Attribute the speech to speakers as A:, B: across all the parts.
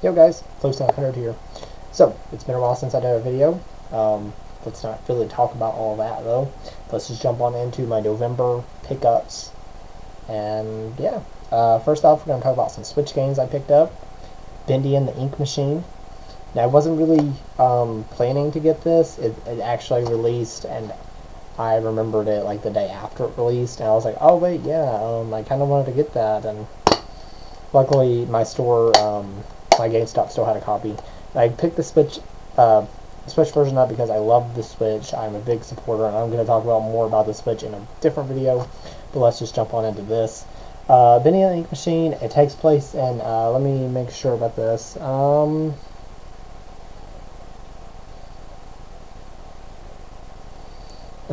A: Yo guys, Floopes900 here. So, it's been a while since I did a video. Let's not really talk about all that though. Let's just jump on into my November pickups. And yeah, first off we're going to talk about some Switch games I picked up. Bendy and the Ink Machine. Now I wasn't really planning to get this. It actually released and I remembered it like the day after it released. And I was like, oh wait, yeah, I kind of wanted to get that. And luckily my store, my GameStop still had a copy. I picked the Switch version up because I love the Switch. I'm a big supporter, and I'm going to talk about more about the Switch in a different video. But let's just jump on into this. Bendy and the Ink Machine. It takes place in. Let me make sure about this. I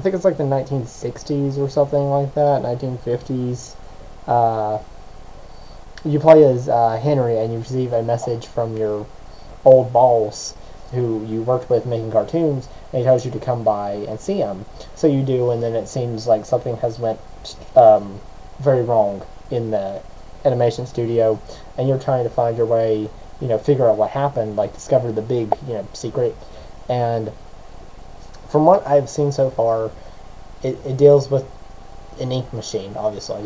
A: think it's like the 1960s or something like that. 1950s. You play as Henry, and you receive a message from your old boss who you worked with making cartoons, and he tells you to come by and see him. So you do, and then it seems like something has went very wrong in the animation studio, and you're trying to find your way, figure out what happened, like discover the big, secret. And from what I've seen so far, it deals with an ink machine, obviously,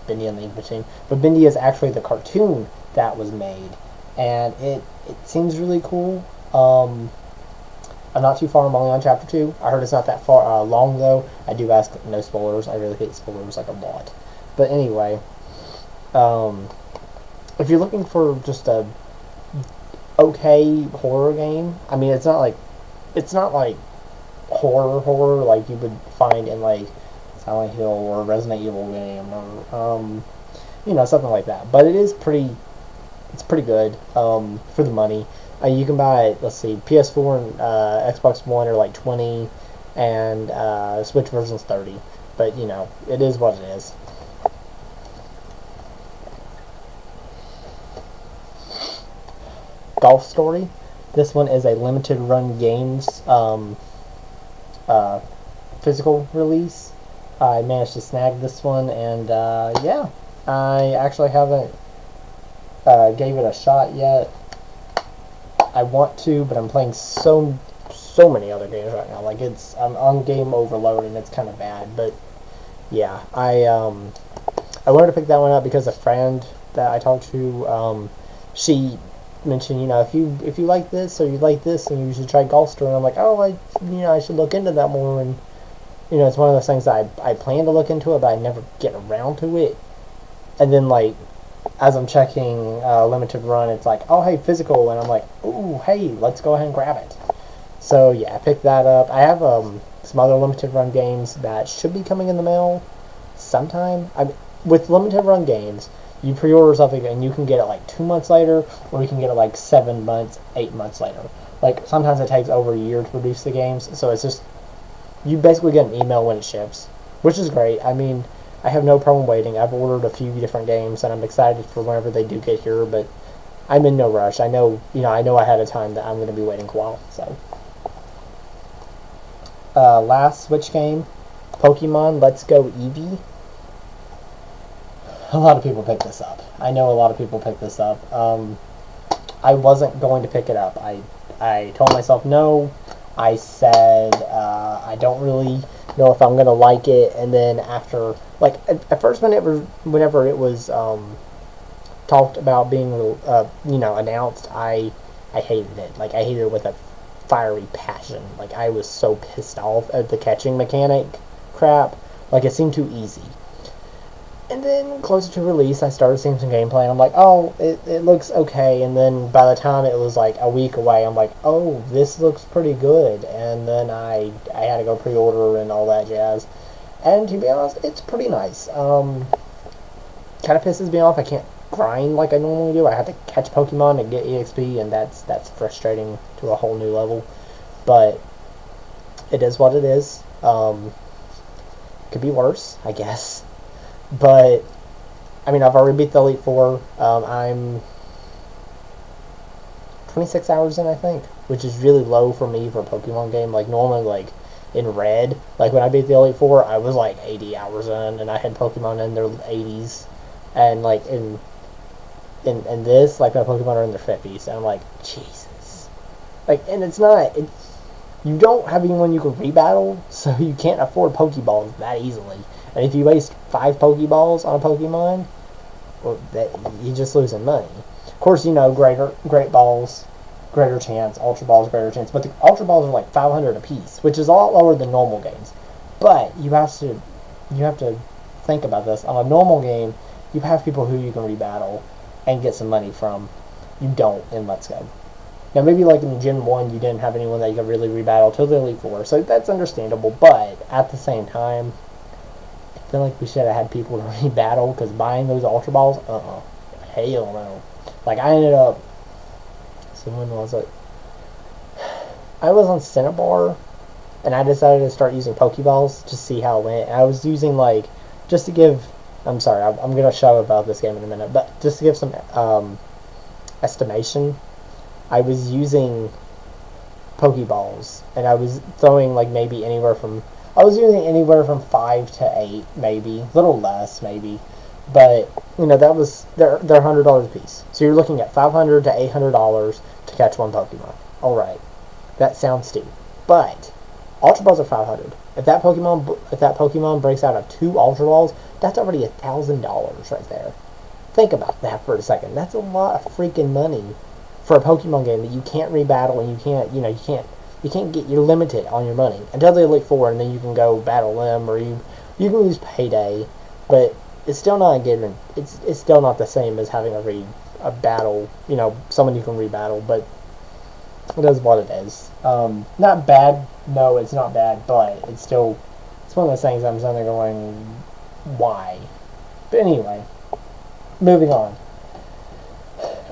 A: Bendy and the Ink Machine. But Bendy is actually the cartoon that was made, and it seems really cool. I'm not too far. I'm only on chapter 2. I heard it's not that far long, though. I do ask no spoilers. I really hate spoilers like a lot. But anyway, if you're looking for just a okay horror game, I mean, it's not like horror like you would find in like Silent Hill or Resident Evil game or something like that. But it's pretty good for the money. You can buy, let's see, PS4 and Xbox One are like 20, and Switch version's 30. But it is what it is. Golf Story. This one is a limited run games physical release. I managed to snag this one, and yeah, I actually haven't gave it a shot yet. I want to, but I'm playing so many other games right now. Like I'm on game overload, and it's kind of bad. But yeah, I wanted to pick that one up because a friend that I talked to, she mentioned, if you like this or you like this, and you should try Golf Story. And I'm like, oh, I should look into that more. And it's one of those things that I plan to look into it, but I never get around to it. And then, like, as I'm checking limited run, it's like, oh, hey, physical. And I'm like, ooh, hey, let's go ahead and grab it. So, yeah, I picked that up. I have some other limited run games that should be coming in the mail sometime. With limited run games, you pre-order something and you can get it like 2 months later, or you can get it like 7 months, 8 months later. Like, sometimes it takes over a year to produce the games, so it's just, you basically get an email when it ships, which is great. I mean, I have no problem waiting. I've ordered a few different games, and I'm excited for whenever they do get here, but I'm in no rush. I know ahead of time that I'm going to be waiting a while, so. Last Switch game, Pokemon Let's Go Eevee. A lot of people picked this up. I know a lot of people picked this up. I wasn't going to pick it up. I told myself no. I said I don't really know if I'm gonna like it, and then after, like, at first whenever it was talked about being announced, I hated it. Like, I hated it with a fiery passion. Like, I was so pissed off at the catching mechanic crap. Like, it seemed too easy. And then, closer to release, I started seeing some gameplay, and I'm like, oh, it looks okay. And then, by the time it was like a week away, I'm like, oh, this looks pretty good. And then I had to go pre-order and all that jazz. And to be honest, it's pretty nice. Kind of pisses me off. I can't grind like I normally do. I have to catch Pokemon and get EXP, and that's frustrating to a whole new level. But it is what it is. Could be worse, I guess. But, I mean, I've already beat the Elite Four. I'm 26 hours in, I think, which is really low for me for a Pokemon game. Like, normally, like, in Red, like, when I beat the Elite Four, I was, like, 80 hours in, and I had Pokemon in their 80s. And, like, in in this, like, my Pokemon are in their 50s, and I'm like, Jesus. Like, and it's not, you don't have anyone you can rebattle, so you can't afford Pokeballs that easily. And if you waste 5 Pokeballs on a Pokemon, well, you're just losing money. Of course, you know, Great Balls, greater chance, Ultra Balls, greater chance, but the Ultra Balls are like 500 apiece, which is a lot lower than normal games. But you have to think about this. On a normal game, you have people who you can rebattle and get some money from. You don't in Let's Go. Now, maybe like in Gen 1, you didn't have anyone that you could really rebattle till the Elite Four, so that's understandable, but at the same time, I feel like we should have had people to rebattle, because buying those Ultra Balls, hell no. Like, I ended up, so when was it? I was on Cinnabar, and I decided to start using Pokeballs to see how it went, and I was using, like, just to give, I'm sorry, I'm going to shove about this game in a minute, but just to give some estimation, I was using Pokeballs, and I was throwing, like, maybe anywhere from, I was using anywhere from 5 to 8, maybe, a little less, maybe, but, you know, that was, they're $100 a piece, so you're looking at $500 to $800 to catch one Pokemon. Alright, that sounds steep, but Ultra Balls are $500. If that Pokemon breaks out of 2 Ultra Balls, that's already $1,000 right there. Think about that for a second. That's a lot of freaking money for a Pokemon game that you can't rebattle, and you can't get, you're limited on your money until the Elite Four, and then you can go battle them, or you can use Payday, but it's still not a given. It's still not the same as having a battle, you know, someone you can rebattle, but it is what it is. Not bad, no, it's not bad, but it's one of those things I'm sitting there going, why? But anyway, moving on.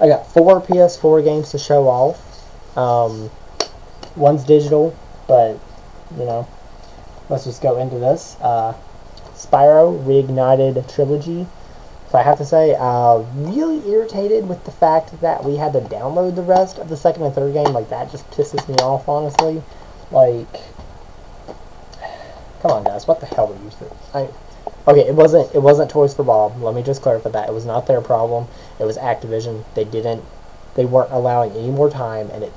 A: I got 4 PS4 games to show off. One's digital, but, you know, let's just go into this. Spyro Reignited Trilogy. So I have to say, really irritated with the fact that we had to download the rest of the second and third game. Like, that just pisses me off, honestly. Like, come on, guys, what the hell were you? Okay, it wasn't Toys for Bob. Let me just clarify that. It was not their problem. It was Activision. They weren't allowing any more time, and it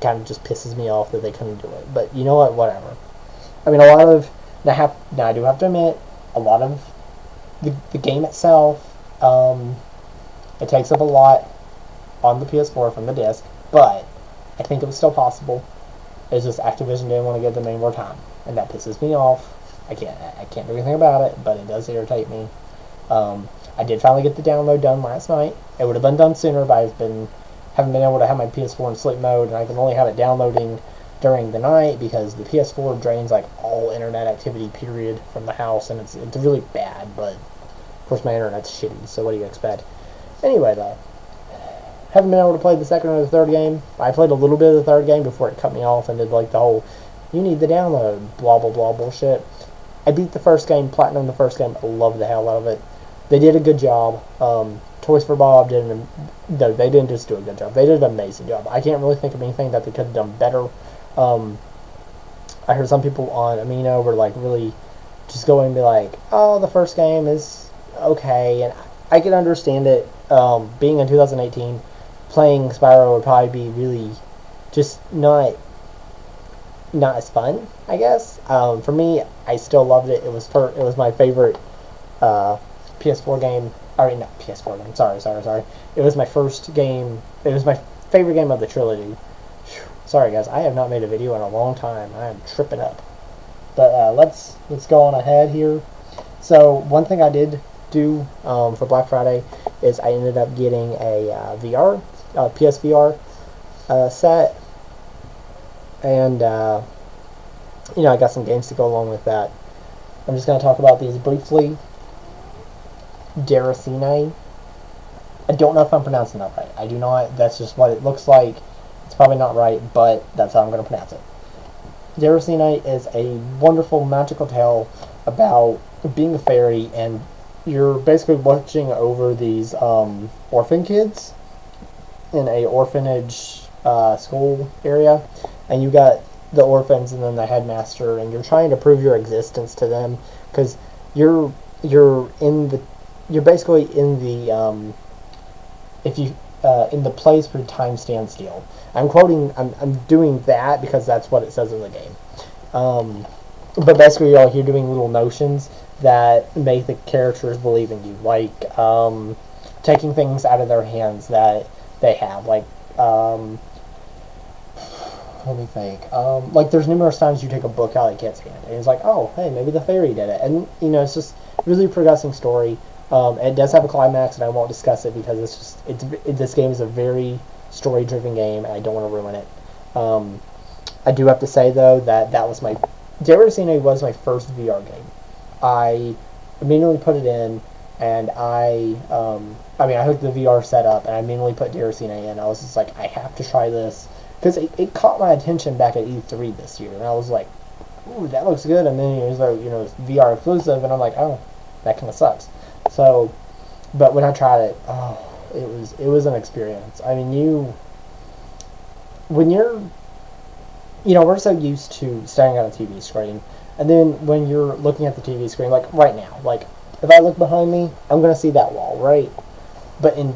A: kind of just pisses me off that they couldn't do it. But you know what? Whatever. I mean, now I do have to admit, a lot of the game itself, it takes up a lot on the PS4 from the disc, but I think it was still possible. It's just Activision didn't want to give them any more time, and that pisses me off. I can't do anything about it, but it does irritate me. I did finally get the download done last night. It would have been done sooner, but haven't been able to have my PS4 in sleep mode, and I can only have it downloading during the night because the PS4 drains like all internet activity period from the house, and it's really bad. But of course my internet's shitty, so what do you expect? Anyway, though, haven't been able to play the second or the third game. I played a little bit of the third game before it cut me off and did like the whole "you need the download" blah blah blah bullshit. I beat the first game, platinum the first game. I love the hell out of it. They did a good job. Toys for Bob they didn't just do a good job. They did an amazing job. I can't really think of anything that they could have done better. I heard some people on Amino were like really just going to be like, oh, the first game is okay, and I can understand it. Being in 2018, playing Spyro would probably be really just not as fun, I guess. For me, I still loved it. It was my favorite PS4 game. Not PS4 game. Sorry. It was my first game. It was my favorite game of the trilogy. Sorry, guys. I have not made a video in a long time. I am tripping up. But let's go on ahead here. So one thing I did do for Black Friday is I ended up getting a PSVR set, and I got some games to go along with that. I'm just going to talk about these briefly. Gareth E9. I don't know if I'm pronouncing that right. I do not. That's just what it looks like. It's probably not right, but that's how I'm going to pronounce it. Gareth E9 is a wonderful magical tale about being a fairy, and you're basically watching over these orphan kids in a orphanage school area, and you got the orphans and then the headmaster, and you're trying to prove your existence to them because you're basically in the if you in the place where time stands still. I'm doing that because that's what it says in the game. But basically, you're doing little notions that make the characters believe in you, like taking things out of their hands that they have, like let me think. Like there's numerous times you take a book out of a kid's hand, and it's like, oh, hey, maybe the fairy did it, and it's just really progressing story. It does have a climax, and I won't discuss it because this game is a very story-driven game, and I don't want to ruin it. I do have to say though that was my DRCNA was my first VR game. I immediately put it in, and I hooked the VR set up, and I immediately put DRCNA in. I was just like, I have to try this because it caught my attention back at E3 this year, and I was like, ooh, that looks good. And then it was like, it's VR exclusive, and I'm like, oh, that kind of sucks. So, but when I tried it, oh, it was an experience. I mean, we're so used to staring at a TV screen, and then when you're looking at the TV screen, like right now, like if I look behind me, I'm gonna see that wall, right? But in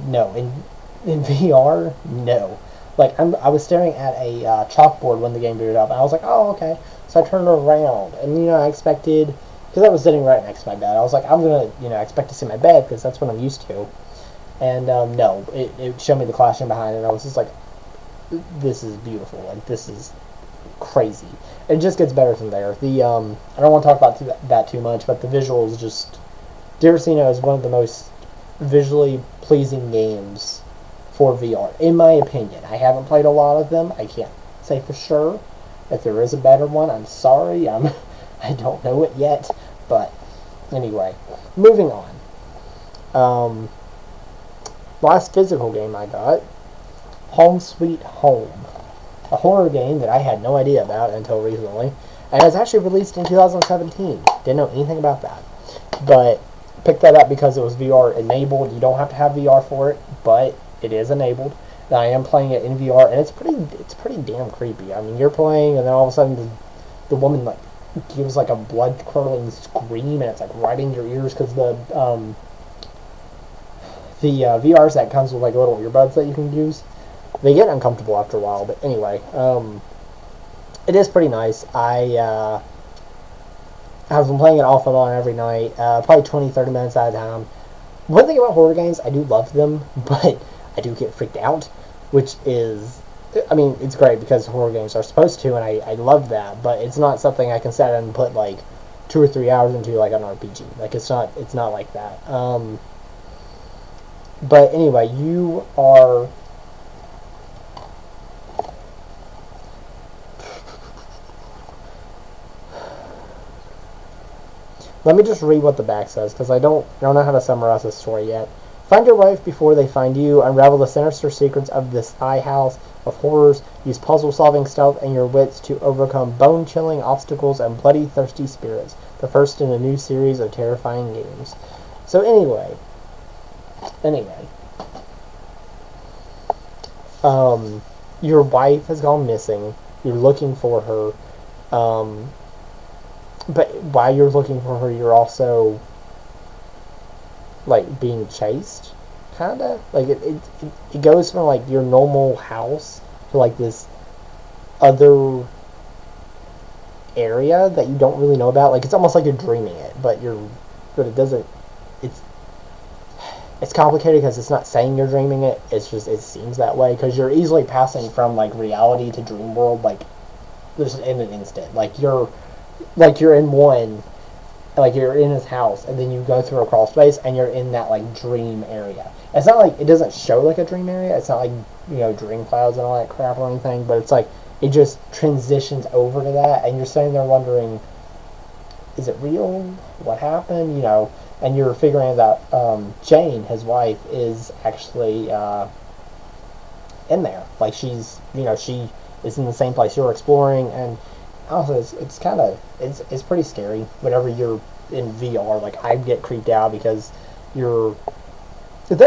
A: VR, no. Like I was staring at a chalkboard when the game booted up, and I was like, oh, okay. So I turned around, and I expected, because I was sitting right next to my bed, I was like, I'm gonna expect to see my bed because that's what I'm used to. And no, it showed me the clashing behind it, and I was just like, this is beautiful, like this is crazy. It just gets better from there. The I don't want to talk about that too much, but the visuals just, Dyracino is one of the most visually pleasing games for VR, in my opinion. I haven't played a lot of them. I can't say for sure. If there is a better one, I'm sorry. I don't know it yet. But anyway, moving on. Last physical game I got, Home Sweet Home, a horror game that I had no idea about until recently, and it's actually released in 2017. Didn't know anything about that, but picked that up because it was VR enabled. You don't have to have VR for it, but it is enabled. And I am playing it in VR, and it's pretty damn creepy. I mean, you're playing, and then all of a sudden the woman like gives like a blood curdling scream, and it's like right in your ears because the VRs that comes with like little earbuds that you can use, they get uncomfortable after a while. But anyway, it is pretty nice. I've been playing it off and on every night, probably 20-30 minutes at a time. One thing about horror games, I do love them, but I do get freaked out, which is, I mean, it's great because horror games are supposed to, and I love that, but it's not something I can sit and put like 2 or 3 hours into like an RPG. Like it's not like that. But anyway, you are let me just read what the back says, because I don't know how to summarize this story yet. Find your wife before they find you. Unravel the sinister secrets of this high house of horrors. Use puzzle-solving stealth and your wits to overcome bone-chilling obstacles and bloody-thirsty spirits. The first in a new series of terrifying games. So anyway, your wife has gone missing. You're looking for her. But while you're looking for her, you're also like being chased, kinda. Like it goes from like your normal house to like this other area that you don't really know about. Like it's almost like you're dreaming it, but it doesn't. It's complicated because it's not saying you're dreaming it. It's just it seems that way because you're easily passing from like reality to dream world like just in an instant. Like you're in one. Like you're in his house, and then you go through a crawl space, and you're in that like dream area. It's not like it doesn't show like a dream area. It's not like dream clouds and all that crap or anything. But it's like it just transitions over to that, and you're sitting there wondering, is it real? What happened? And you're figuring out Jane, his wife, is actually in there. Like she's she is in the same place you're exploring, and also it's pretty scary whenever you're in VR. Like I get creeped out because there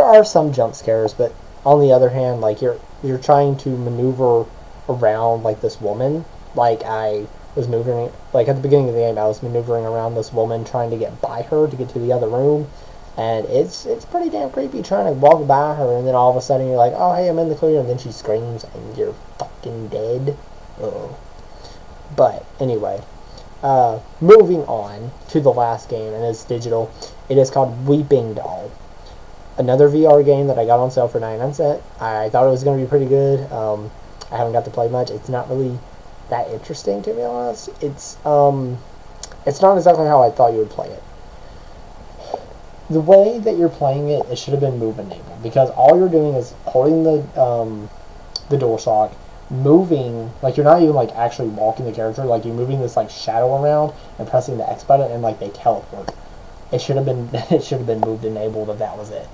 A: are some jump scares, but on the other hand, like you're trying to maneuver around like this woman. Like I was moving, like at the beginning of the game, I was maneuvering around this woman trying to get by her to get to the other room, And it's pretty damn creepy trying to walk by her, and then all of a sudden you're like, oh, hey, I'm in the clear, and then she screams, and you're fucking dead. Oh. But, anyway, moving on to the last game, and it's digital. It is called Weeping Doll. Another VR game that I got on sale for 99¢. I thought it was going to be pretty good. I haven't got to play much. It's not really that interesting, to be honest. It's not exactly how I thought you would play it. The way that you're playing it, it should have been move enabled, because all you're doing is holding the DualShock, moving, like you're not even like actually walking the character, like you're moving this like shadow around and pressing the X button, and like they teleport. It should have been moved enabled if that was it.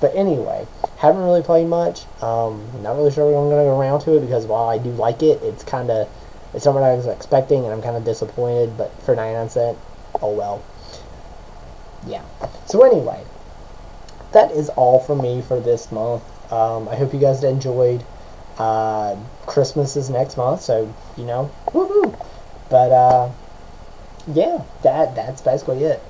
A: But anyway, haven't really played much. Not really sure when I'm gonna go around to it, because while I do like it, it's something I was expecting, and I'm kind of disappointed. But for 99¢, oh well. Yeah. So anyway, that is all from me for this month. I hope you guys enjoyed. Christmas is next month, so woohoo! But yeah, that's basically it.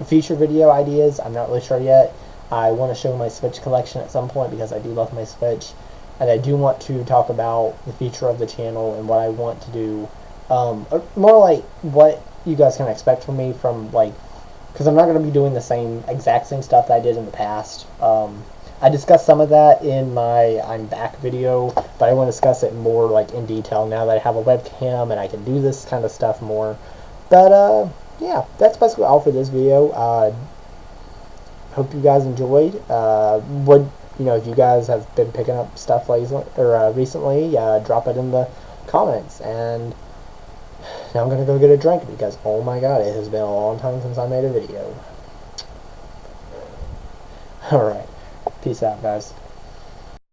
A: Future video ideas, I'm not really sure yet. I want to show my Switch collection at some point, because I do love my Switch, and I do want to talk about the future of the channel and what I want to do. More like what you guys can expect from me, because I'm not going to be doing the exact same stuff that I did in the past. I discussed some of that in my I'm Back video, but I want to discuss it more like in detail now that I have a webcam and I can do this kind of stuff more. But yeah, that's basically all for this video. Hope you guys enjoyed. If you guys have been picking up stuff recently, drop it in the comments. And now I'm gonna go get a drink, because oh my god, it has been a long time since I made a video. Alright. Peace out, guys.